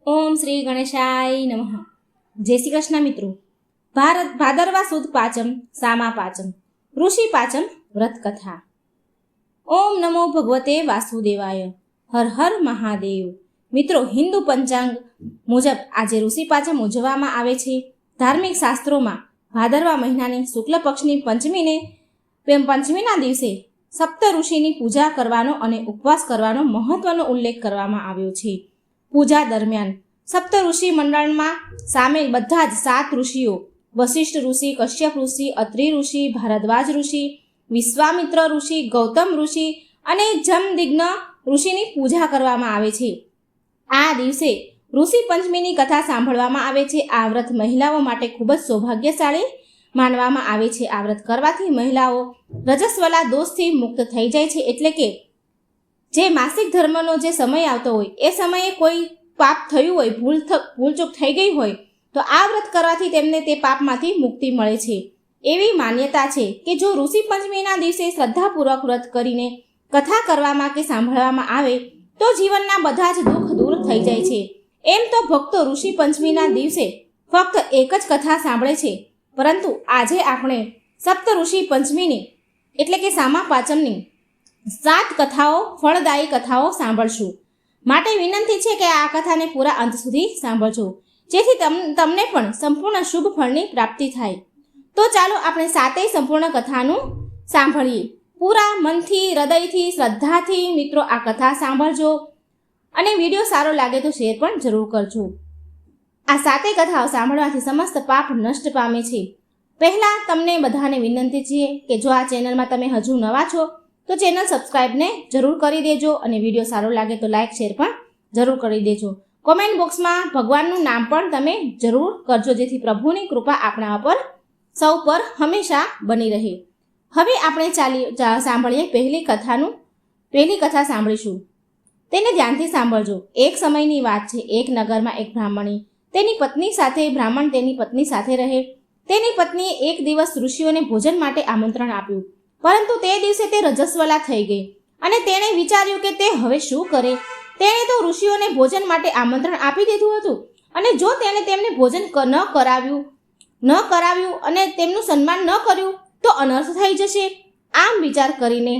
ઓમ શ્રી ગણેશાય નમઃ. જય શ્રી કૃષ્ણ મિત્રો. ભાદરવા સુદ પાંચમ સામા પાંચમ ઋષિ પાંચમ વ્રત કથા. ઓમ નમો ભગવતે વાસુદેવાય. હર હર મહાદેવ. મિત્રો, હિન્દુ પંચાંગ મુજબ આજે ઋષિ પાંચમ ઉજવવામાં આવે છે. ધાર્મિક શાસ્ત્રોમાં ભાદરવા મહિનાની શુક્લ પક્ષની પંચમીના દિવસે સપ્ત ઋષિની પૂજા કરવાનો અને ઉપવાસ કરવાનો મહત્વનો ઉલ્લેખ કરવામાં આવ્યો છે. પૂજા દરમિયાન સપ્ત ઋષિ મંડળમાં સામેલ બધા જ 7 ઋષિઓ વશિષ્ઠ ઋષિ, કશ્યપ ઋષિ, અત્રિ ઋષિ, ભારદ્વાજ ઋષિ, વિશ્વામિત્ર ઋષિ, ગૌતમ ઋષિ અને જમદિગ્ન ઋષિની પૂજા કરવામાં આવે છે. આ દિવસે ઋષિ પંચમીની કથા સાંભળવામાં આવે છે. આ વ્રત મહિલાઓ માટે ખૂબ જ સૌભાગ્યશાળી માનવામાં આવે છે. આ વ્રત કરવાથી મહિલાઓ રજસ્વલા દોષથી મુક્ત થઈ જાય છે. એટલે કે જે માસિક ધર્મનો જે સમય આવતો હોય એ સમયે કોઈ પાપ થયું હોય, ભૂલચૂક થઈ ગઈ હોય, તો આ વ્રત કરવાથી તેમને તે પાપમાંથી મુક્તિ મળે છે. એવી માન્યતા છે કે જો ઋષિ પંચમીના દિવસે શ્રદ્ધાપૂર્વક વ્રત કરીને કથા કરવામાં કે સાંભળવામાં આવે તો જીવનના બધા જ દુઃખ દૂર થઈ જાય છે. એમ તો ભક્તો ઋષિ પંચમીના દિવસે ફક્ત એક જ કથા સાંભળે છે, પરંતુ આજે આપણે સપ્ત ઋષિ પંચમીની એટલે કે સામા પાંચમની 7 કથાઓ, ફળદાયી કથાઓ સાંભળશું. માટે વિનંતી છે કે આ કથાને પૂરા અંત સુધી સાંભળજો, જેથી તમને પણ સંપૂર્ણ શુભ ફળની પ્રાપ્તિ થાય. તો ચાલો આપણે 7 સંપૂર્ણ કથાનું સાંભળીએ. પૂરા મનથી, હૃદયથી, શ્રદ્ધાથી મિત્રો આ કથા સાંભળજો અને વિડીયો સારો લાગે તો શેર પણ જરૂર કરજો. આ 7 કથાઓ સાંભળવાથી સમસ્ત પાપ નષ્ટ પામે છે. પહેલાં તમને બધાને વિનંતી છે કે જો આ ચેનલમાં તમે હજુ નવા છો તો ચેનલ સબસ્ક્રાઈબને જરૂર કરી દેજો અને વિડીયો સારો લાગે તો લાઈક શેર પણ જરૂર કરી દેજો. કોમેન્ટ બોક્સમાં ભગવાનનું નામ પણ તમે જરૂર કરજો, જેથી પ્રભુની કૃપા આપણા પર સૌ પર હંમેશા બની રહે. હવે આપણે સાંભળીએ પહેલી કથા સાંભળીશું. તેને ધ્યાનથી સાંભળજો. એક સમયની વાત છે. એક નગરમાં એક બ્રાહ્મણી તેની પત્ની સાથે, બ્રાહ્મણ તેની પત્ની સાથે રહે. તેની પત્નીએ એક દિવસ ઋષિઓને ભોજન માટે આમંત્રણ આપ્યું, પરંતુ તે દિવસે તે રજસ્વલા થઈ ગઈ અને તેણે વિચાર્યું કે તે હવે શું કરે. તેણે તો ઋષિઓને ભોજન માટે આમંત્રણ આપી દીધું હતું અને જો તેણે તેમને ભોજન ન કરાવ્યું અને તેમનું સન્માન ન કર્યું તો અનર્થ થઈ જશે. આમ વિચાર કરીને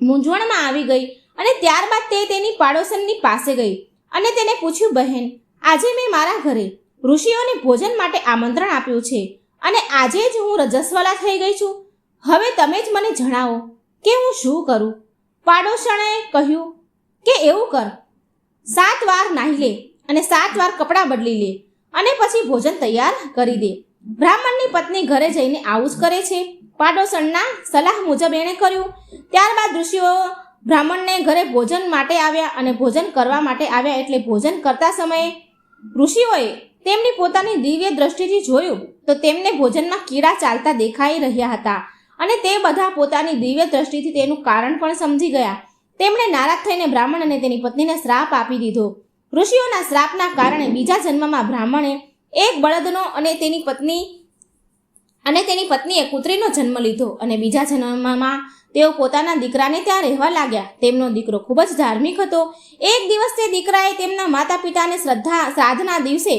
મૂંઝવણમાં આવી ગઈ અને ત્યારબાદ તે તેની પાડોશનની પાસે ગઈ અને તેને પૂછ્યું, બહેન, આજે મેં મારા ઘરે ઋષિઓને ભોજન માટે આમંત્રણ આપ્યું છે અને આજે જ હું રજસ્વલા થઈ ગઈ છું. હવે તમે જ મને જણાવો કે હું શું કરું. પાડોશણે કહ્યું કે એવું કર, 7 વાર નાહી લે અને 7 વાર કપડાં બદલી લે અને પછી ભોજન તૈયાર કરી દે. બ્રાહ્મણની પત્ની ઘરે જઈને આવું જ કરે છે. પાડોશણના સલાહ મુજબ એણે કર્યું. ત્યારબાદ ઋષિઓ બ્રાહ્મણને ઘરે ભોજન માટે આવ્યા અને ભોજન કરવા માટે આવ્યા. એટલે ભોજન કરતા સમયે ઋષિઓએ તેમની પોતાની દિવ્ય દ્રષ્ટિથી જોયું તો તેમને ભોજનમાં કીડા ચાલતા દેખાઈ રહ્યા હતા અને તે બધા પોતાની દિવ્ય દ્રષ્ટિથી તેનું કારણ પણ સમજી ગયા. તેમણે નારાજ થઈને બ્રાહ્મણ અને તેની પત્નીને શ્રાપ આપી દીધો. ઋષિઓના શ્રાપના કારણે બીજા જન્મમાં બ્રાહ્મણે એક બળદનો અને તેની પત્નીએ કૂતરીનો જન્મ લીધો અને બીજા જન્મમાં તેઓ પોતાના દીકરાને ત્યાં રહેવા લાગ્યા. તેમનો દીકરો ખૂબ જ ધાર્મિક હતો. એક દિવસ તે દીકરાએ તેમના માતા પિતાને શ્રાદ્ધના દિવસે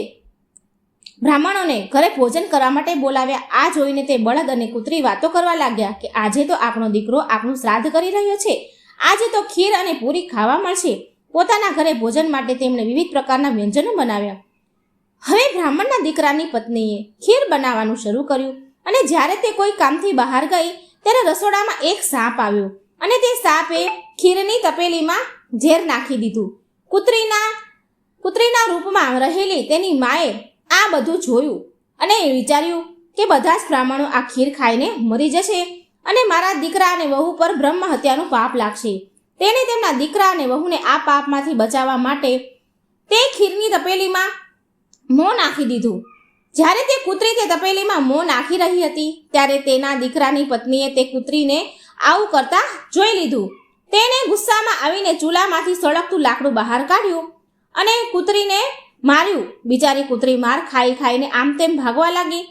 બ્રાહ્મણોને ઘરે ભોજન કરવા માટે બોલાવ્યા. આ જોઈને તે બળદ અને કૂતરી વાતો કરવા લાગ્યા કે આજે તો આપણો દીકરો આપણું શ્રાદ્ધ કરી રહ્યો છે, આજે તો ખીર અને પૂરી ખાવા મળશે. પોતાના ઘરે ભોજન માટે તેમણે વિવિધ પ્રકારના વ્યંજનો બનાવ્યા. હવે બ્રાહ્મણના દીકરાની પત્નીએ ખીર બનાવવાનું શરૂ કર્યું અને જ્યારે તે કોઈ કામથી બહાર ગઈ ત્યારે રસોડામાં એક સાપ આવ્યો અને તે સાપે ખીરની તપેલીમાં ઝેર નાખી દીધું. કૂતરીના રૂપમાં રહેલી તેની માએ આ બધું જોયું અને વિચાર્યું કે બધા જ બ્રાહ્મણો આ ખીર ખાઈને મરી જશે અને મારા દીકરા અને વહુ પર બ્રહ્મ હત્યાનું પાપ લાગશે. તેણે તેમના દીકરા અને વહુને આ પાપમાંથી બચાવવા માટે તે ખીરની તપેલીમાં મોં નાખી દીધું. જ્યારે તે કૂતરી તે તપેલીમાં મોં નાખી રહી હતી ત્યારે તેના દીકરાની પત્નીએ તે કૂતરીને આવું કરતા જોઈ લીધું. તેણે ગુસ્સામાં આવીને ચૂલામાંથી સળગતું લાકડું બહાર કાઢ્યું અને કૂતરીને માર્યું. બિચારી કૂતરી માર ખાઈને આમ તેમ ભાગવા લાગી.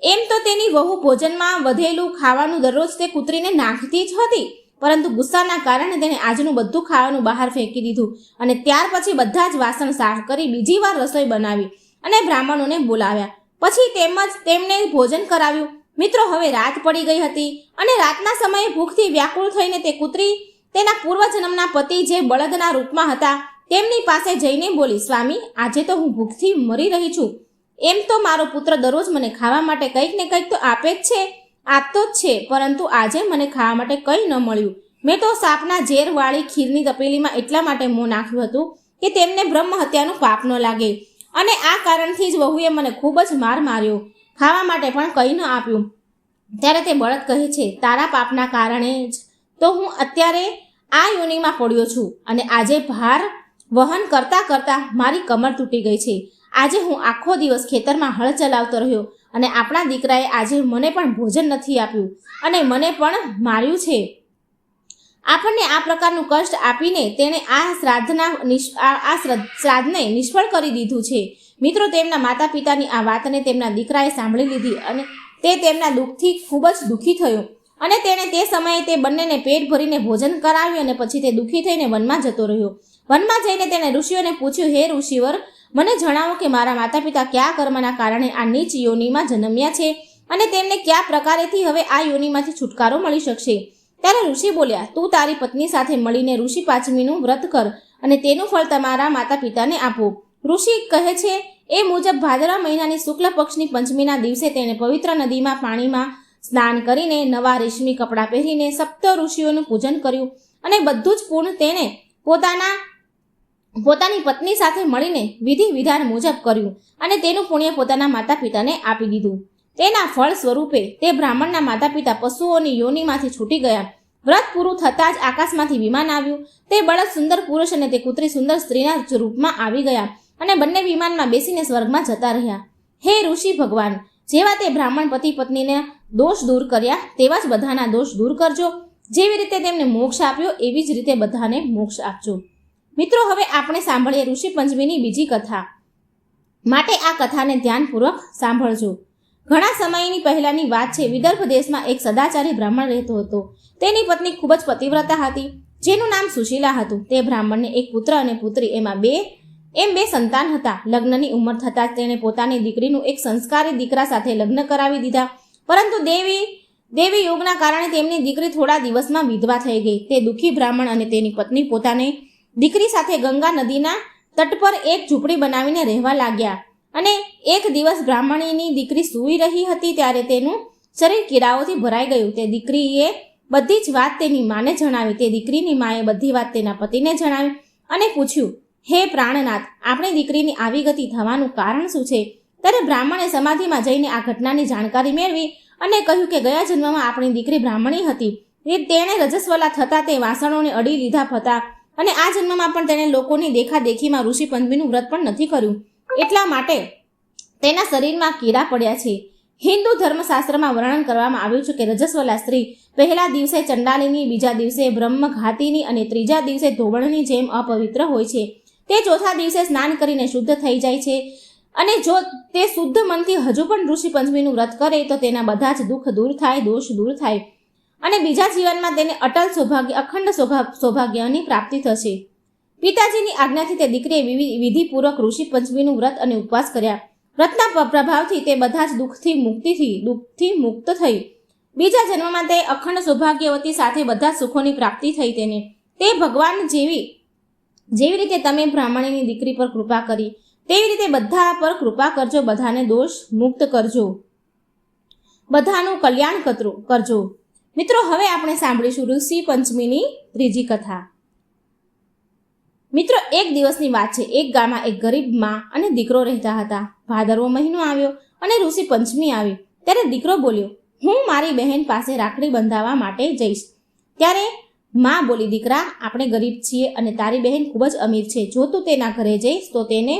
એમ તો તેની વહુ ભોજનમાં વધેલું ખાવાનું દરરોજ તે કૂતરીને નાખતી જ હતી, પરંતુ ગુસ્સાના કારણે તેણે આજનું બધું ખાવાનું બહાર ફેંકી દીધું અને ત્યાર પછી બધા જ વાસણ સાફ કરી બીજી વાર રસોઈ બનાવી અને બ્રાહ્મણોને બોલાવ્યા. પછી તેમને ભોજન કરાવ્યું. મિત્રો, હવે રાત પડી ગઈ હતી અને રાતના સમયે ભૂખથી વ્યાકુળ થઈને તે કૂતરી તેના પૂર્વજન્મના પતિ જે બળદના રૂપમાં હતા તેમની પાસે જઈને બોલી, સ્વામી, આજે તો હું ભૂખથી મરી રહી છું. એમ તો મારો પુત્ર દરરોજ મને ખાવા માટે કંઈક ને કંઈક તો આપે જ છે, આપતો જ છે, પરંતુ આજે મને ખાવા માટે કંઈ ન મળ્યું. મેં તો સાપના ઝેરવાળી ખીરની તપેલીમાં એટલા માટે મોં નાખ્યું હતું કે તેમને બ્રહ્મ હત્યાનું પાપ ન લાગે, અને આ કારણથી જ વહુએ મને ખૂબ જ માર માર્યો, ખાવા માટે પણ કંઈ ન આપ્યું. ત્યારે તે બળદ કહે છે, તારા પાપના કારણે જ તો હું અત્યારે આ યોનિમાં પડ્યો છું અને આજે ભાર વહન કરતાં કરતાં મારી કમર તૂટી ગઈ છે. આજે હું આખો દિવસ ખેતરમાં હળ ચલાવતો રહ્યો અને આપણા દીકરાએ આજે મને પણ ભોજન નથી આપ્યું અને મને પણ માર્યું છે. આપણને આ પ્રકારનું કષ્ટ આપીને તેણે આ શ્રાદ્ધને નિષ્ફળ કરી દીધું છે. મિત્રો, તેમના માતા પિતાની આ વાતને તેમના દીકરાએ સાંભળી લીધી અને તે તેમના દુઃખથી ખૂબ જ દુઃખી થયો અને તેણે તે સમયે તે બંનેને પેટ ભરીને ભોજન કરાવ્યું અને પછી તે દુઃખી થઈને વનમાં જતો રહ્યો. વનમાં જઈને તેણે ઋષિઓને પૂછ્યું, હે ઋષિવર, મને જણાવો કે મારા માતા પિતા કયા કર્મના કારણે આ નીચ યોનિમાં જન્મ્યા છે અને તેમને કયા પ્રકારેથી હવે આ યોનિમાંથી છુટકારો મળી શકશે. ત્યારે ઋષિ બોલ્યા, તું તારી પત્ની સાથે મળીને ઋષિ પાંચમીનું વ્રત કર અને તેનું ફળ તમારા માતા પિતાને આપો. ઋષિ કહે છે એ મુજબ ભાદરવા મહિનાની શુક્લ પક્ષની પંચમીના દિવસે તેણે પવિત્ર નદીમાં પાણીમાં સ્નાન કરીને નવા રેશમી કપડાં પહેરીને સપ્ત ઋષિઓનું પૂજન કર્યું અને બધું જ પૂર્ણ તેણે પોતાની પત્ની સાથે મળીને વિધિ વિધાન મુજબ કર્યું અને તેનું પુણ્ય પોતાના માતા પિતાને આપી દીધું. તેના ફળ સ્વરૂપે તે બ્રાહ્મણના માતા પિતા પશુઓની યોનિમાંથી છૂટી ગયા. વ્રત પૂરું થતાં જ આકાશમાંથી વિમાન આવ્યું. તે બળદ સુંદર પુરુષ અને તે કુતરી સુંદર સ્ત્રીના રૂપમાં આવી ગયા અને બંને વિમાનમાં બેસીને સ્વર્ગમાં જતા રહ્યા. હે ઋષિ ભગવાન, જેવા તે બ્રાહ્મણ પતિ પત્નીને દોષ દૂર કર્યા તેવા જ બધાના દોષ દૂર કરજો. જેવી રીતે તેમને મોક્ષ આપ્યો એવી જ રીતે બધાને મોક્ષ આપજો. મિત્રો, હવે આપણે સાંભળીએ ઋષિ પંચમીની બીજી કથા. માટે આ કથાને ધ્યાનપૂર્વક સાંભળજો. ઘણા સમયની પહેલાની વાત છે. વિદર્ભ દેશમાં એક સદાચારી બ્રાહ્મણ રહેતો હતો. તેની પત્ની ખૂબ જ પતિવ્રતા હતી, જેનું નામ સુશીલા હતું. તે બ્રાહ્મણને એક પુત્ર અને પુત્રી એમ બે સંતાન હતા. લગ્નની ઉંમર થતાં જ તેણે પોતાની દીકરીનું એક સંસ્કારી દીકરા સાથે લગ્ન કરાવી દીધા. પરંતુ દેવી યોગના કારણે તેમની દીકરી થોડા દિવસમાં વિધવા થઈ ગઈ. તે દુઃખી બ્રાહ્મણ અને તેની પત્ની પોતાની દીકરી સાથે ગંગા નદીના તટ પર એક ઝૂંપડી બનાવીને રહેવા લાગ્યા. અને એક દિવસ બ્રાહ્મણીની દીકરી સૂઈ રહી હતી ત્યારે તેનું શરીર કીડાઓથી ભરાઈ ગયું. તે દીકરીએ બધી જ વાત તેની માને જણાવી. તે દીકરીની માએ બધી વાત તેના પતિને જણાવી અને પૂછ્યું, હે પ્રાણનાથ, આપણી દીકરીની આવી ગતિ થવાનું કારણ શું છે? ત્યારે બ્રાહ્મણે સમાધિમાં જઈને આ ઘટનાની જાણકારી મેળવી અને કહ્યું કે ગયા જન્મમાં આપણી દીકરી બ્રાહ્મણી હતી. તેણે રજસ્વલા થતાં તે વાસણોને અડી લીધા હતા અને આ જન્મમાં પણ તેણે લોકોની દેખાદેખીમાં ઋષિ પંચમીનું વ્રત પણ નથી કર્યું. એટલા માટે તેના શરીરમાં કીડા પડ્યા છે. હિન્દુ ધર્મશાસ્ત્રમાં વર્ણન કરવામાં આવ્યું છે કે રજસ્વલા સ્ત્રી પહેલા દિવસે ચંડાલીની, બીજા દિવસે બ્રહ્મઘાતીની અને ત્રીજા દિવસે ધોબણની જેમ અપવિત્ર હોય છે. તે ચોથા દિવસે સ્નાન કરીને શુદ્ધ થઈ જાય છે અને જો તે શુદ્ધ મનથી હજુ પણ ઋષિ પંચમીનું વ્રત કરે તો તેના બધા જ દુઃખ દૂર થાય, દોષ દૂર થાય અને બીજા જીવનમાં તેને અટલ સૌભાગ્ય, અખંડ સૌભાગ્યની પ્રાપ્તિ થશે. પિતાજીની આજ્ઞાથી તે દીકરીએ વિધિપૂર્વક ઋષિ પંચમીનું વ્રત અને ઉપવાસ કર્યા. વ્રતના પ્રભાવથી તે બધા જ દુઃખથી મુક્ત થઈ. બીજા જન્મમાં તે અખંડ સૌભાગ્યવતી સાથે બધા સુખોની પ્રાપ્તિ થઈ તેને. તે ભગવાન જેવી રીતે તમે બ્રાહ્મણીની દીકરી પર કૃપા કરી તેવી રીતે બધા પર કૃપા કરજો. બધાને દોષ મુક્ત કરજો, બધાનું કલ્યાણ કરજો. મિત્રો, હવે આપણે સાંભળીશું ઋષિ પંચમીની ત્રીજી કથા. મિત્રો, એક દિવસની વાત છે. એક ગામમાં એક ગરીબ માં અને દીકરો રહેતા હતા. ભાદરવો મહિનો આવ્યો અને ઋષિ પંચમી આવી. ત્યારે દીકરો બોલ્યો, હું મારી બહેન પાસે રાખડી બંધાવવા માટે જઈશ. ત્યારે માં બોલી, દીકરા, આપણે ગરીબ છીએ અને તારી બહેન ખૂબ જ અમીર છે. જો તું તેના ઘરે જઈશ તો તેને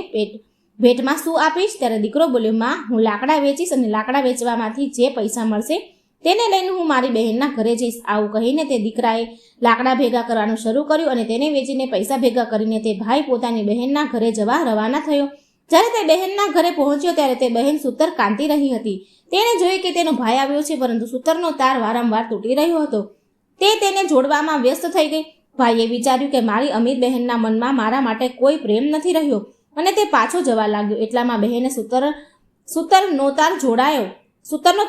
ભેટમાં શું આપીશ? ત્યારે દીકરો બોલ્યો, માં, હું લાકડા વેચીશ અને લાકડા વેચવામાંથી જે પૈસા મળશે તેને લઈને હું મારી બહેનના ઘરે જઈશ. આવું કહીને તે દીકરાએ લાકડા ભેગા કરવાનું શરૂ કર્યું અને તેને વેચીને પૈસા ભેગા કરીને તે ભાઈ પોતાની બહેનના ઘરે જવા રવાના થયો. જ્યારે તે બહેનના ઘરે પહોંચ્યો ત્યારે તે બહેન સૂતર કાંતી રહી હતી. તેણે જોયું કે તેનો ભાઈ આવ્યો છે, પરંતુ સૂતરનો તાર વારંવાર તૂટી રહ્યો હતો. તે તેને જોડવામાં વ્યસ્ત થઈ ગઈ. ભાઈએ વિચાર્યું કે મારી અમીર બહેનના મનમાં મારા માટે કોઈ પ્રેમ નથી રહ્યો અને તે પાછો જવા લાગ્યો. એટલામાં બહેને સૂતરનો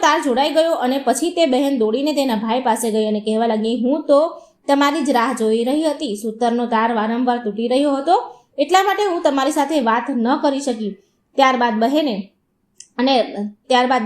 તાર જોડાઈ ગયો અને પછી તે બહેન દોડીને તેના ભાઈ પાસે ગઈ અને કહેવા લાગી, હું તો તમારી જ રાહ જોઈ રહી હતી. સૂતરનો તાર વારંવાર તૂટી રહ્યો હતો, એટલા માટે હું તમારી સાથે વાત ન કરી શકી. ત્યારબાદ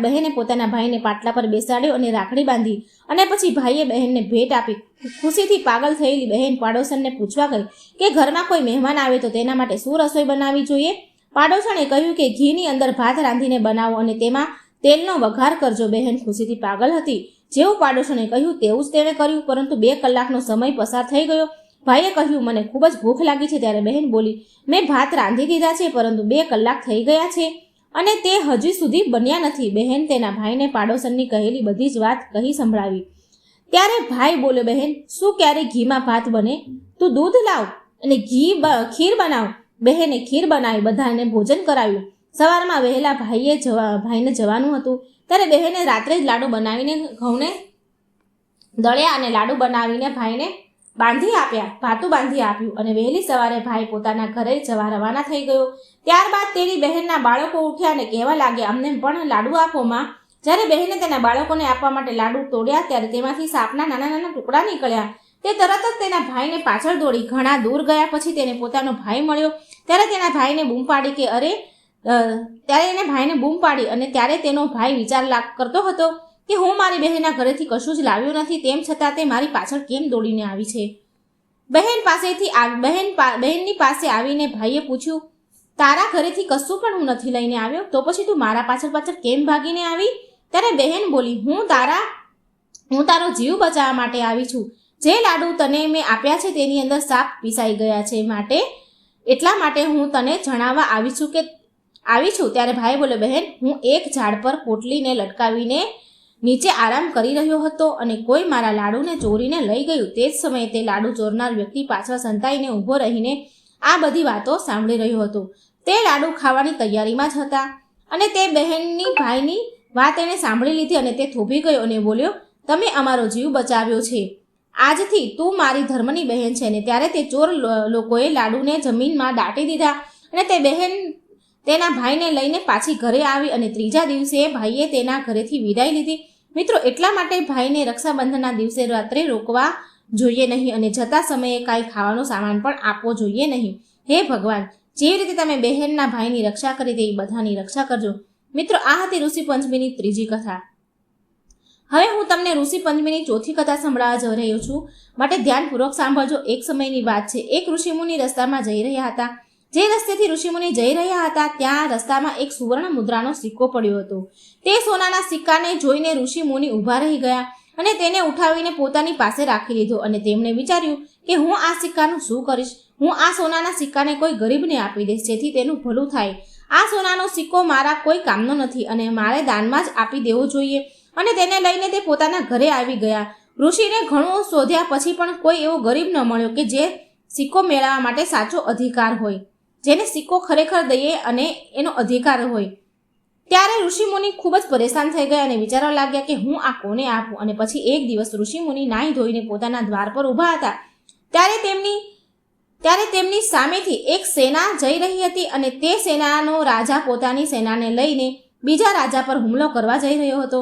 બહેને પોતાના ભાઈને પાટલા પર બેસાડ્યો અને રાખડી બાંધી અને પછી ભાઈએ બહેનને ભેટ આપી. ખુશીથી પાગલ થયેલી બહેન પાડોશનને પૂછવા ગઈ કે ઘરમાં કોઈ મહેમાન આવે તો તેના માટે શું રસોઈ બનાવવી જોઈએ. પાડોશણે કહ્યું કે ઘીની અંદર ભાત રાંધીને બનાવો અને તેમાં તેલનો વઘાર કરજો. બહેન ખુશીથી પાગલ હતી. જેવું પાડોશણે કહ્યું તેવું જ તેણે કર્યું, પરંતુ 2 કલાકનો સમય પસાર થઈ ગયો. ભાઈએ કહ્યું, મને ખૂબ જ ભૂખ લાગી છે. ત્યારે બહેન બોલી, મેં ભાત રાંધી દીધા છે, પરંતુ 2 કલાક થઈ ગયા છે અને તે હજી સુધી બન્યા નથી. બહેન તેના ભાઈને પાડોશનની કહેલી બધી જ વાત કહી સંભળાવી. ત્યારે ભાઈ બોલ્યો, બહેન, શું ક્યારેય ઘીમાં ભાત બને? તું દૂધ લાવ અને ખીર બનાવ. બહેને ખીર બનાવી, બધાને ભોજન કરાવ્યું. સવારમાં વહેલા ભાઈને જવાનું હતું, ત્યારે બહેને રાત્રે જ લાડુ બનાવીને ઘઉંને દળ્યા અને લાડુ બનાવીને ભાઈને ભાતું બાંધી આપ્યું અને વહેલી સવારે ભાઈ પોતાના ઘરે જવા રવાના થઈ ગયો. ત્યારબાદ તેની બહેનના બાળકો ઉઠ્યા અને કહેવા લાગ્યા, અમને પણ લાડુ આપો માં. જ્યારે બહેને તેના બાળકોને આપવા માટે લાડુ તોડ્યા ત્યારે તેમાંથી સાપના નાના નાના ટુકડા નીકળ્યા. તે તરત જ તેના ભાઈને પાછળ દોડી. ઘણા દૂર ગયા પછી તેને પોતાનો ભાઈ મળ્યો. ત્યારે તેના ભાઈને બૂમ પાડી અને ત્યારે તેનો ભાઈ વિચાર કરતો હતો કે હું મારી બહેનના ઘરેથી કશું જ લાવ્યો નથી, તેમ છતાં તે મારી પાછળ કેમ દોડીને આવી છે. બહેનની પાસે આવીને ભાઈએ પૂછ્યું, તારા ઘરેથી કશું પણ હું નથી લઈને આવ્યો, તો પછી તું મારા પાછળ કેમ ભાગીને આવી? ત્યારે બહેન બોલી, હું તારો જીવ બચાવવા માટે આવી છું. જે લાડુ તને મેં આપ્યા છે તેની અંદર સાપ પીસાઈ ગયા છે, એટલા માટે હું તને જણાવવા આવી છું. ત્યારે ભાઈ બોલ્યો, બહેન, હું એક ઝાડ પર પોટલીને લટકાવીને નીચે આરામ કરી રહ્યો હતો અને કોઈ મારા લાડુને ચોરીને લઈ ગયું. તે જ સમયે તે લાડુ ચોરનાર વ્યક્તિ પાછળ સંતાઈને ઊભો રહીને આ બધી વાતો સાંભળી રહ્યો હતો. તે લાડુ ખાવાની તૈયારીમાં જ હતા અને તે બહેનની ભાઈની વાત એણે સાંભળી લીધી અને તે થોભી ગયો અને બોલ્યો, તમે અમારો જીવ બચાવ્યો છે. આજથી તું મારી ધર્મની બહેન છે. ને ત્યારે તે ચોર લોકોએ લાડુને જમીનમાં દાટી દીધા અને તે બહેન તેના ભાઈને લઈને પાછી ઘરે આવી અને ત્રીજા દિવસે ભાઈએ તેના ઘરેથી વિદાય લીધી. મિત્રો, એટલા માટે ભાઈને રક્ષાબંધનના દિવસે રાત્રે રોકવા જોઈએ નહીં અને જતા સમયે કાંઈ ખાવાનો સામાન પણ આપવો જોઈએ નહીં. હે ભગવાન, જેવી રીતે તમે બહેનના ભાઈની રક્ષા કરી તેવી બધાની રક્ષા કરજો. મિત્રો, આ હતી ઋષિ પંચમીની ત્રીજી કથા. હવે હું તમને ઋષિ પંચમીની ચોથી કથા સંભળાવવા જઈ રહ્યો છું, માટે ધ્યાનપૂર્વક સાંભળજો. એક સમયની વાત છે. એક ઋષિમુનિ રસ્તામાં જઈ રહ્યા હતા. જે રસ્તેથી ઋષિમુનિ જઈ રહ્યા હતા ત્યાં રસ્તામાં એક સુવર્ણ મુદ્રાનો સિક્કો પડ્યો હતો. તે સોનાના સિક્કાને જોઈને ઋષિમુનિ ઊભા રહી ગયા અને તેને ઉઠાવીને પોતાની પાસે રાખી લીધો અને તેમણે વિચાર્યું કે હું આ સિક્કાનું શું કરીશ? હું આ સોનાના સિક્કાને કોઈ ગરીબને આપી દઈશ, જેથી તેનું ભલું થાય. આ સોનાનો સિક્કો મારા કોઈ કામનો નથી અને મારે દાનમાં જ આપી દેવો જોઈએ. અને તેને લઈને તે પોતાના ઘરે આવી ગયા. ઋષિને ઘણું શોધ્યા પછી પણ કોઈ એવો ગરીબ ન મળ્યો કે જે સિક્કો મેળવવા માટે સાચો અધિકાર હોય, જેને સિક્કો ખરેખર દઈએ અને એનો અધિકાર હોય. ત્યારે ઋષિમુનિ ખૂબ જ પરેશાન થઈ ગયા અને વિચારવા લાગ્યા કે હું આ કોને આપું. અને પછી એક દિવસ ઋષિમુનિ નાહી ધોઈને પોતાના દ્વાર પર ઊભા હતા. ત્યારે તેમની સામેથી એક સેના જઈ રહી હતી અને તે સેનાનો રાજા પોતાની સેનાને લઈને બીજા રાજા પર હુમલો કરવા જઈ રહ્યો હતો.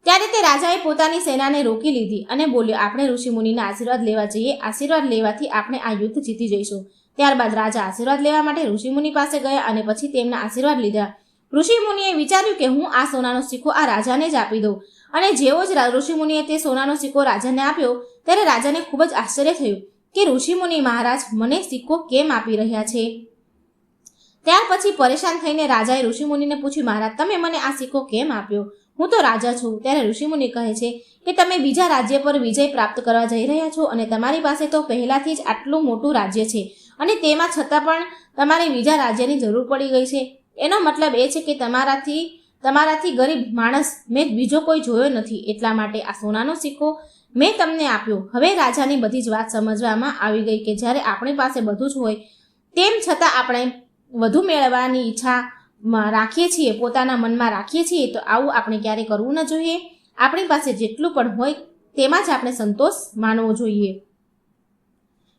ત્યારે તે રાજાએ પોતાની સેનાને રોકી લીધી અને બોલ્યો, આપણે ઋષિમુનિના આશીર્વાદ લેવા જઈએ. આશીર્વાદ લેવાથી આપણે આ યુદ્ધ જીતી જઈશું. ત્યારબાદ રાજા આશીર્વાદ લેવા માટે ઋષિમુનિ પાસે ગયા અને પછી તેમના આશીર્વાદ લીધા. ઋષિમુનિએ વિચાર્યું કે હું આ સોનાનો સિક્કો આ રાજાને જ આપી દઉં. અને જેવો જ ઋષિમુનિએ તે સોનાનો સિક્કો રાજાને આપ્યો ત્યારે રાજાને ખૂબ જ આશ્ચર્ય થયું કે ઋષિમુનિ મહારાજ મને સિક્કો કેમ આપી રહ્યા છે. ત્યાર પછી પરેશાન થઈને રાજાએ ઋષિમુનિને પૂછ્યું, મહારાજ, તમે મને આ સિક્કો કેમ આપ્યો? હું તો રાજા છું. ત્યારે ઋષિમુનિ કહે છે કે તમે બીજા રાજ્ય પર વિજય પ્રાપ્ત કરવા જઈ રહ્યા છો અને તમારી પાસે તો પહેલાથી જ આટલું મોટું રાજ્ય છે અને તેમાં છતાં પણ તમારે બીજા રાજ્યની જરૂર પડી ગઈ છે. એનો મતલબ એ છે કે તમારાથી ગરીબ માણસ મેં બીજો કોઈ જોયો નથી. એટલા માટે આ સોનાનો સિક્કો મેં તમને આપ્યો. હવે રાજાની બધી જ વાત સમજવામાં આવી ગઈ કે જ્યારે આપણી પાસે બધું જ હોય તેમ છતાં આપણે વધુ મેળવવાની ઈચ્છા રાખીએ છીએ, પોતાના મનમાં રાખીએ છીએ, તો આવું આપણે ક્યારે કરવું ન જોઈએ. આપણી પાસે જેટલું પણ હોય તેમાં જ આપણે સંતોષ માનવો જોઈએ.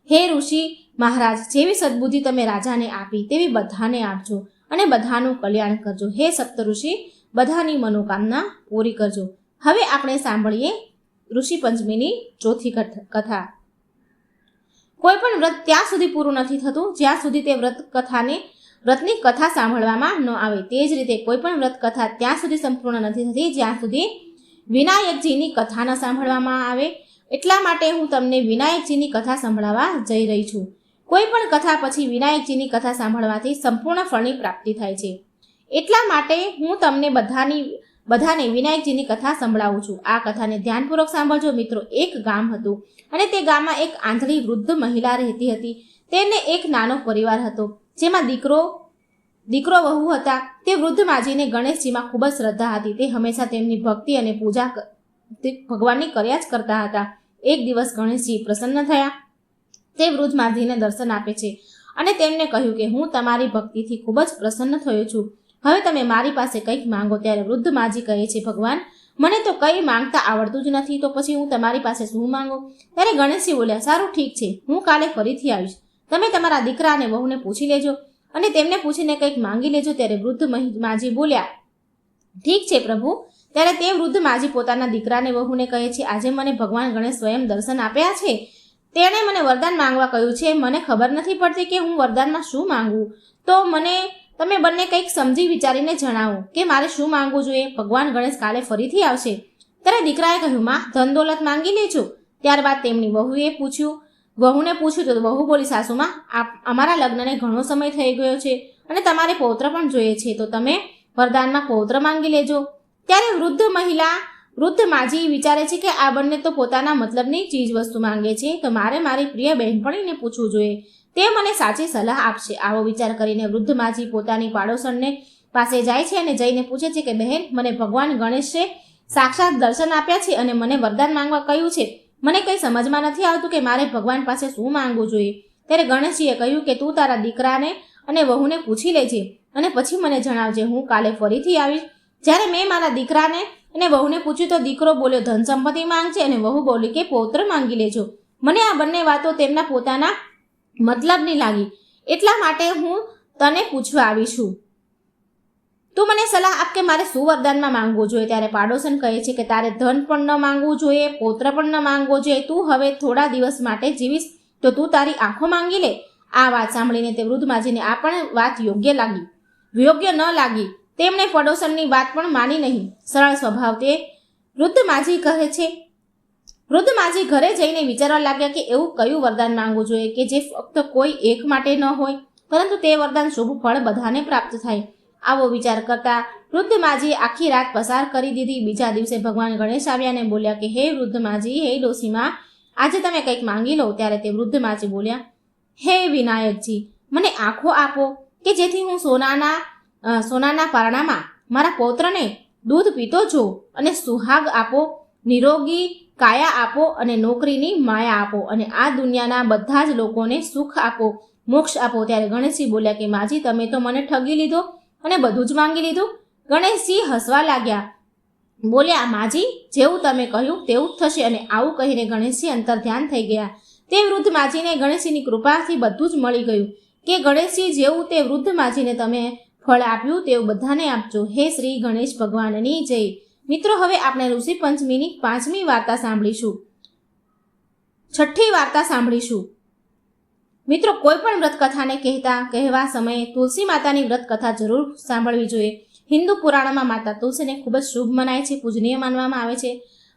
હે ઋષિ મહારાજ, જેવી સદબુદ્ધિ તમે રાજાને આપી તેવી બધાને આપજો અને બધાનું કલ્યાણ કરજો. હે સપ્ત ઋષિ, બધાની મનોકામના પૂરી કરજો. હવે આપણે સાંભળીએ ઋષિ પંચમીની ચોથી કથા. કોઈ પણ વ્રત ત્યાં સુધી પૂરું નથી થતું જ્યાં સુધી તે વ્રતની કથા સાંભળવામાં ન આવે. તે જ રીતે કોઈ પણ વ્રત કથા ત્યાં સુધી સંપૂર્ણ નથી થતી જ્યાં સુધી વિનાયકજીની કથા ન સાંભળવામાં આવે. એટલા માટે હું તમને વિનાયકજીની કથા સંભળાવવા જઈ રહી છું. કોઈ પણ કથા પછી વિનાયકજીની કથા સાંભળવાથી સંપૂર્ણ ફળની પ્રાપ્તિ થાય છે. એટલા માટે હું તમને બધાને વિનાયકજીની કથા સંભળાવું છું. આ કથાને ધ્યાનપૂર્વક સાંભળજો મિત્રો. એક ગામ હતું અને તે ગામમાં એક આંધળી વૃદ્ધ મહિલા રહેતી હતી. તેને એક નાનો પરિવાર હતો જેમાં દીકરો વહુ હતા. તે વૃદ્ધ માજીને ગણેશજીમાં ખૂબ જ શ્રદ્ધા હતી. તે હંમેશા તેમની ભક્તિ અને પૂજા ભગવાનની કર્યા જ કરતા હતા. એક દિવસ ગણેશજી પ્રસન્ન થયા. તે વૃદ્ધ માજીને દર્શન આપે છે અને તેમને કહ્યું કે હું તમારી ભક્તિથી ખૂબ જ પ્રસન્ન થયો છું. હવે તમે મારી પાસે કંઈક માંગો. ત્યારે વૃદ્ધ માજી કહે છે, ભગવાન, મને તો કંઈ માંગતા આવડતું જ નથી, તો પછી હું તમારી પાસે શું માંગુ? ત્યારે ગણેશજી બોલ્યા, સારું ઠીક છે, હું કાલે ફરીથી આવીશ. તમે તમારા દીકરા અને વહુને પૂછી લેજો અને તેમને પૂછીને કંઈક માંગી લેજો. ત્યારે વૃદ્ધ માજી બોલ્યા, ઠીક છે પ્રભુ. ત્યારે તે વૃદ્ધ માજી પોતાના દીકરાને વહુને કહે છે, આજે મને ભગવાન ગણેશ સ્વયં દર્શન આપ્યા છે. તેણે મને વરદાન માંગવા કહ્યું છે. મને ખબર નથી પડતી કે હું વરદાનમાં શું માંગવું. તો મને તમે બંને કંઈક સમજી વિચારીને જણાવો કે મારે શું માંગવું જોઈએ. ભગવાન ગણેશ કાલે ફરીથી આવશે. ત્યારે દીકરાએ કહ્યું, માં, ધન દોલત માંગી લેજો. ત્યારબાદ તેમની વહુને પૂછ્યું તો વહુ બોલી, સાસુમાં, અમારા લગ્નને ઘણો સમય થઈ ગયો છે અને તમારે પૌત્ર પણ જોઈએ છે, તો તમે વરદાનમાં પૌત્ર માંગી લેજો. ત્યારે વૃદ્ધ માજી વિચારે છે કે આ બંને તો પોતાના મતલબની ચીજ વસ્તુ માંગે છે, તો મારે મારી પ્રિય બહેનપણીને પૂછવું જોઈએ. તે મને સાચી સલાહ આપશે. આવો વિચાર કરીને વૃદ્ધ માજી પોતાની પાડોશણને પાસે જાય છે અને જઈને પૂછે છે કે બહેન, મને ભગવાન ગણેશે સાક્ષાત દર્શન આપ્યા છે અને મને વરદાન માંગવા કહ્યું છે. મને કંઈ સમજમાં નથી આવતું કે મારે ભગવાન પાસે શું માંગવું જોઈએ. ત્યારે ગણેશજીએ કહ્યું કે તું તારા દીકરાને અને વહુને પૂછી લેજે અને પછી મને જણાવજે. હું કાલે ફરીથી આવીશ. જ્યારે મેં મારા દીકરાને અને વહુને પૂછ્યું તો દીકરો બોલ્યો, ધન સંપત્તિ માંગજે, અને વહુ બોલી કે પૌત્ર માંગી લેજો. મને આ બંને વાતો તેમના પોતાના મતલબની લાગી. એટલા માટે હું તને પૂછવા આવી છું. તું મને સલાહ આપ કે મારે શું વરદાનમાં માંગવું જોઈએ. ત્યારે પાડોશન કહે છે કે તારે ધન પણ ન માંગવું જોઈએ, પૌત્ર પણ ન માંગવો જોઈએ. તું હવે થોડા દિવસ માટે જીવીશ તો તું તારી આંખો માંગી લે. આ વાત સાંભળીને તે વૃદ્ધ માજીને આ પણ વાત યોગ્ય ન લાગી. તેમણે પડોશણની વાત પણ માની નહીં. સરળ સ્વભાવ તે વૃદ્ધ માજી ઘરે જઈને વિચારવા લાગ્યા કે એવું કયું વરદાન માંગવું જોઈએ કે જે ફક્ત કોઈ એક માટે ન હોય, પરંતુ તે વરદાન શુભ ફળ બધાને પ્રાપ્ત થાય. આવો વિચાર કરતા વૃદ્ધ માજીએ આખી રાત પસાર કરી દીધી. બીજા દિવસે ભગવાન ગણેશ આવ્યા અને બોલ્યા કે હે વૃદ્ધ માજી, હે ડોસીમાં, આજે તમે કંઈક માંગી લો. ત્યારે તે વૃદ્ધ માજી બોલ્યા, હે વિનાયકજી, મને આંખો આપો કે જેથી હું સોનાના પારણામાં મારા પૌત્રને દૂધ પીતો જોઉં, અને સુહાગ આપો, નિરોગી કાયા આપો અને નોકરીની માયા આપો, અને આ દુનિયાના બધા જ લોકોને સુખ આપો, મોક્ષ આપો. ત્યારે ગણેશજી બોલ્યા કે માજી, તમે તો મને ઠગી લીધો અને બધું જ માંગી લીધું. ગણેશજી હસવા લાગ્યા. બોલ્યા, માજી, જેવું તમે કહ્યું તેવું જ થશે. અને આવું કહીને ગણેશજી અંતર ધ્યાન થઈ ગયા. તે વૃદ્ધ માજીને ગણેશજીની કૃપાથી બધું જ મળી ગયું કે ગણેશજી જેવું તે વૃદ્ધ માજીને તમે ફળ આપ્યું તેવું બધાને આપજો. હે શ્રી ગણેશ ભગવાનની જય. મિત્રો, હવે આપણે ઋષિ પંચમીની 5મી વાર્તા સાંભળીશું. 6ઠ્ઠી વાર્તા સાંભળીશું. મિત્રો, કોઈ પણ વ્રત કથાને કહેવા સમયે તુલસી માતાની વ્રત કથા જરૂર સાંભળવી જોઈએ. હિન્દુ પુરાણમાં માતા તુલસીને ખૂબ જ શુભ મનાય છે, પૂજનીય માનવામાં આવે છે.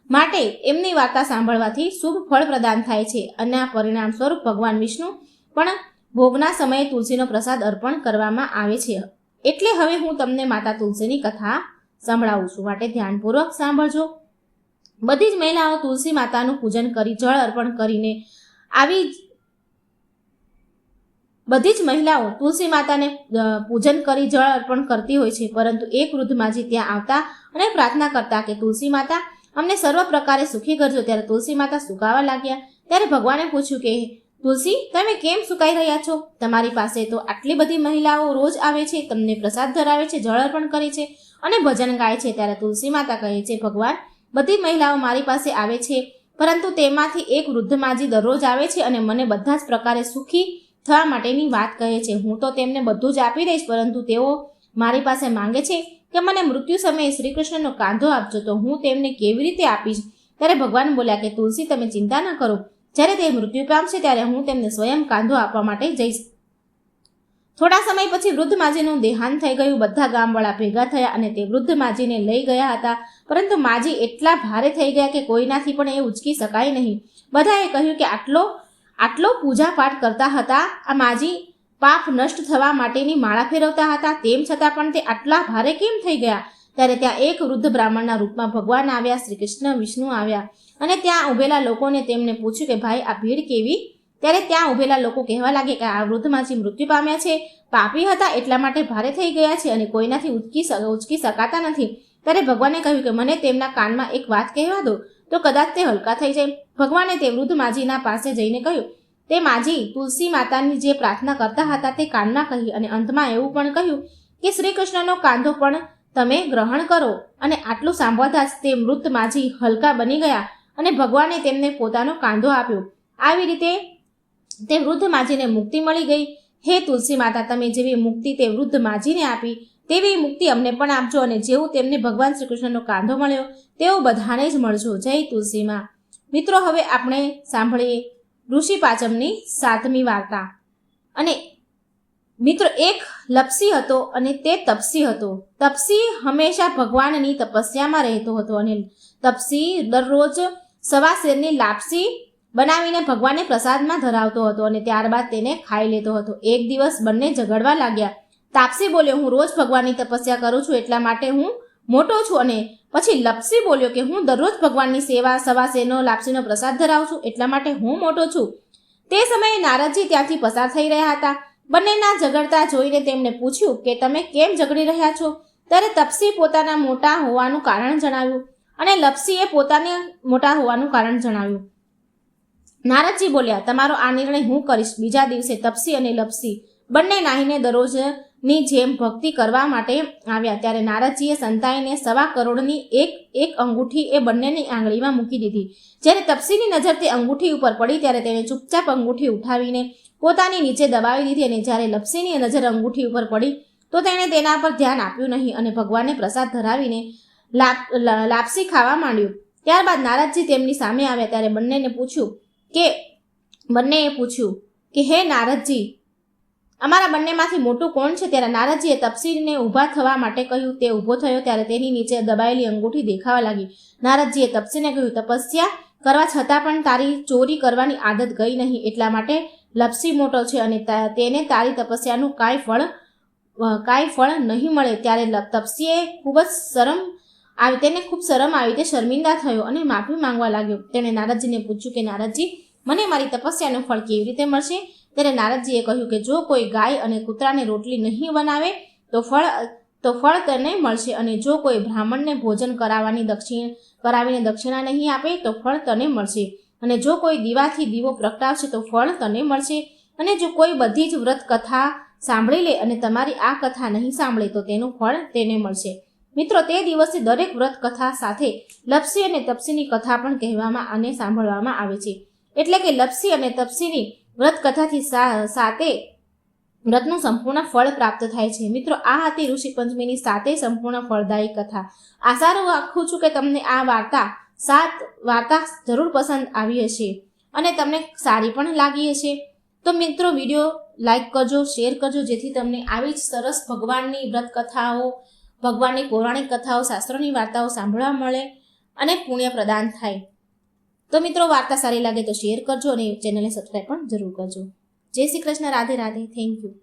માટે એમની વાર્તા સાંભળવાથી શુભ ફળ પ્રદાન થાય છે. અને આ પરિણામ સ્વરૂપ ભગવાન વિષ્ણુ પણ ભોગના સમયે તુલસીનો પ્રસાદ અર્પણ કરવામાં આવે છે. એટલે હવે હું તમને માતા તુલસીની કથા સંભળાવું છું, માટે ધ્યાનપૂર્વક સાંભળજો. બધી જ મહિલાઓ તુલસી માતાનું પૂજન કરી જળ અર્પણ કરીને બધી જ મહિલાઓ તુલસી માતાને પૂજન કરી જળ અર્પણ કરતી હોય છે. પરંતુ એક વૃદ્ધ માજી ત્યાં આવતા અને પ્રાર્થના કરતા કે તુલસી માતા, અમને સર્વ પ્રકારે સુખી કરજો. ત્યારે તુલસી માતા સુકાવા લાગ્યા. ત્યારે ભગવાને પૂછ્યું કે તુલસી, તમે કેમ સુકાઈ રહ્યા છો? તમારી પાસે તો આટલી બધી મહિલાઓ રોજ આવે છે, તમને પ્રસાદ ધરાવે છે, જળ અર્પણ કરે છે અને ભજન ગાય છે. ત્યારે તુલસી માતા કહે છે, ભગવાન, બધી મહિલાઓ મારી પાસે આવે છે, પરંતુ તેમાંથી એક વૃદ્ધ માજી દરરોજ આવે છે અને મને બધા જ પ્રકારે સુખી થવા માટેની વાત કહે છે. હું તો તેમને બધું જ આપી દઈશ, પરંતુ તેઓ મારી પાસે માંગે છે કે મને મૃત્યુ સમયે શ્રી કૃષ્ણનો કાંધો આપજો. તો હું તેમને કેવી રીતે આપીશ? ત્યારે ભગવાન બોલ્યા કે તુલસી, તમે ચિંતા ન કરો. જ્યારે તે મૃત્યુ પામશે ત્યારે હું તેમને સ્વયં કાંધો આપવા માટે જઈશ. થોડા સમય પછી વૃદ્ધ માજીનું દેહાંત થઈ ગયું. બધા ગામવાળા ભેગા થયા અને તે વૃદ્ધ માજીને લઈ ગયા હતા, પરંતુ માજી એટલા ભારે થઈ ગયા કે કોઈનાથી પણ એ ઉચકી શકાય નહીં. બધાએ કહ્યું કે આટલો પૂજા પાઠ કરતા હતા, આ માજી પાપ નષ્ટ થવા માટેની માળા ફેરવતા હતા, તેમ છતાં પણ તે આટલા ભારે કેમ થઈ ગયા? ત્યારે ત્યાં એક વૃદ્ધ બ્રાહ્મણના રૂપમાં ભગવાન આવ્યા, શ્રી કૃષ્ણ વિષ્ણુ આવ્યા અને ત્યાં ઉભેલા લોકોને તેમને પૂછ્યું કે ભાઈ, આ ભીડ કેવી? ત્યારે ત્યાં ઉભેલા લોકો કહેવા લાગે કે આ વૃદ્ધ માજી મૃત્યુ પામ્યા છે, પાપી હતા એટલા માટે ભારે થઈ ગયા છે અને કોઈનાથી ઉચકી શકાતા નથી. ત્યારે ભગવાને કહ્યું કે મને તેમના કાનમાં એક વાત કહેવા દો, તો કદાચ તે હલકા થઈ જાય. ભગવાને તે વૃદ્ધ માજીના પાસે જઈને કહ્યું, તે માજી તુલસી માતાની જે પ્રાર્થના કરતા હતા તે કાનમાં કહી અને અંતમાં એવું પણ કહ્યું કે શ્રી કૃષ્ણનો કાંધો પણ તમે ગ્રહણ કરો. અને આટલું સાંભળતા જ તે મૃત માજી હલકા બની ગયા અને ભગવાને તેમને પોતાનો કાંધો આપ્યો. આવી રીતે તે વૃદ્ધ માજીને મુક્તિ મળી ગઈ. હે તુલસી માતા, તમે જેવી મુક્તિ તે વૃદ્ધ માજીને આપી તેવી મુક્તિ અમને પણ આપજો, અને જેવું તેમને ભગવાન શ્રી કૃષ્ણનો કાંધો મળ્યો તેવું બધાને જ મળજો. જય તુલસી માં. મિત્રો, હવે આપણે સાંભળીએ ઋષિ પાંચમની 7મી વાર્તા. અને મિત્રો, એક લપસી હતો અને તે તપસી હતો. તપસી હંમેશા ભગવાનની તપસ્યામાં રહેતો હતો અને તપસી દરરોજ સવા શેરની લાપસી બનાવીને ભગવાનને પ્રસાદમાં ધરાવતો હતો અને ત્યારબાદ તેને ખાઈ લેતો હતો. એક દિવસ બંને ઝઘડવા લાગ્યા. તાપસી બોલ્યો, હું રોજ ભગવાનની તપસ્યા કરું છું એટલા માટે હું મોટો છું. અને પછી લપસી બોલ્યો કે હું દરરોજ ભગવાનની સેવા સવા શેરનો લાપસીનો પ્રસાદ ધરાવું છું એટલા માટે હું મોટો છું. તે સમયે નારદજી ત્યાંથી પસાર થઈ રહ્યા હતા. બંનેના ઝઘડતા જોઈને તેમને પૂછ્યું કે તમે કેમ ઝઘડી રહ્યા છો? ત્યારે તપસી પોતાના મોટા હોવાનું કારણ જણાવ્યું અને લપસીએ પોતાને મોટા હોવાનું કારણ જણાવ્યું. નારદજી બોલ્યા, તમારો આ નિર્ણય હું કરીશ. બીજા દિવસે તપસી અને લપસી બંને નાહીને દરરોજની જેમ ભક્તિ કરવા માટે આવ્યા. ત્યારે નારદજીએ સંતાઈને 1.25 કરોડની એક અંગૂઠી એ બંનેની આંગળીમાં મૂકી દીધી. જ્યારે તપસીની નજર તે અંગૂઠી ઉપર પડી ત્યારે તેણે ચૂપચાપ અંગૂઠી ઉઠાવીને પોતાની નીચે દબાવી દીધી. અને જ્યારે લપસીની નજર અંગૂઠી ઉપર પડી તો તેણે તેના પર ધ્યાન આપ્યું નહીં અને ભગવાનને પ્રસાદ ધરાવીને લાપસી ખાવા માંડ્યું. ત્યારબાદ નારદજી તેમની સામે આવ્યા. ત્યારે બંનેએ પૂછ્યું કે હે નારદજી, અમારા બંનેમાંથી મોટું કોણ છે? ત્યારે નારદજીએ તપસીને ઊભા થવા માટે કહ્યું. તે ઊભો થયો ત્યારે તેની નીચે દબાયેલી અંગૂઠી દેખાવા લાગી. નારદજીએ તપસીને કહ્યું, તપસ્યા કરવા છતાં પણ તારી ચોરી કરવાની આદત ગઈ નહીં, એટલા માટે લપસી મોટો છે અને તેને તારી તપસ્યાનું કાંઈ ફળ નહીં મળે. ત્યારે તપસીએ ખૂબ શરમ આવી. તે શર્મિંદા થયો અને માફી માંગવા લાગ્યો. તેણે નારદજીને પૂછ્યું કે નારદજી, મને મારી તપસ્યાનું ફળ કેવી રીતે મળશે? ત્યારે નારદજીએ કહ્યું કે જો કોઈ ગાય અને કૂતરાને રોટલી નહીં બનાવે તો ફળ તેને મળશે, અને જો કોઈ બ્રાહ્મણને ભોજન કરાવીને દક્ષિણા નહીં આપે તો ફળ તને મળશે, અને જો કોઈ દીવાથી દીવો પ્રગટાવશે તો ફળ તને મળશે, અને જો કોઈ બધી જ વ્રત કથા સાંભળી લે અને તમારી આ કથા નહીં સાંભળે તો તેનું ફળ તેને મળશે. મિત્રો, તે દિવસે દરેક વ્રત કથા સાથે લપસી અને તપસીની કથા પણ કહેવામાં અને સાંભળવામાં આવે છે. એટલે કે લપસી અને તપસીની વ્રત કથાથી સાતે વ્રતનું સંપૂર્ણ ફળ પ્રાપ્ત થાય છે. મિત્રો, આ હતી ઋષિ પંચમીની 7 સંપૂર્ણ ફળદાયી કથા. આશા રાખું છું કે તમને આ વાર્તા જરૂર પસંદ આવી હશે અને તમને સારી પણ લાગી હશે. તો મિત્રો, વિડીયો લાઈક કરજો, શેર કરજો, જેથી તમને આવી જ સરસ ભગવાનની વ્રત કથાઓ, ભગવાનની પૌરાણિક કથાઓ, શાસ્ત્રોની વાર્તાઓ સાંભળવા મળે અને પુણ્ય પ્રદાન થાય. તો મિત્રો, વાર્તા સારી લાગે તો શેર કરજો અને ચેનલને સબસ્ક્રાઈબ પણ જરૂર કરજો. જય શ્રી કૃષ્ણ. રાધે રાધે. Thank you.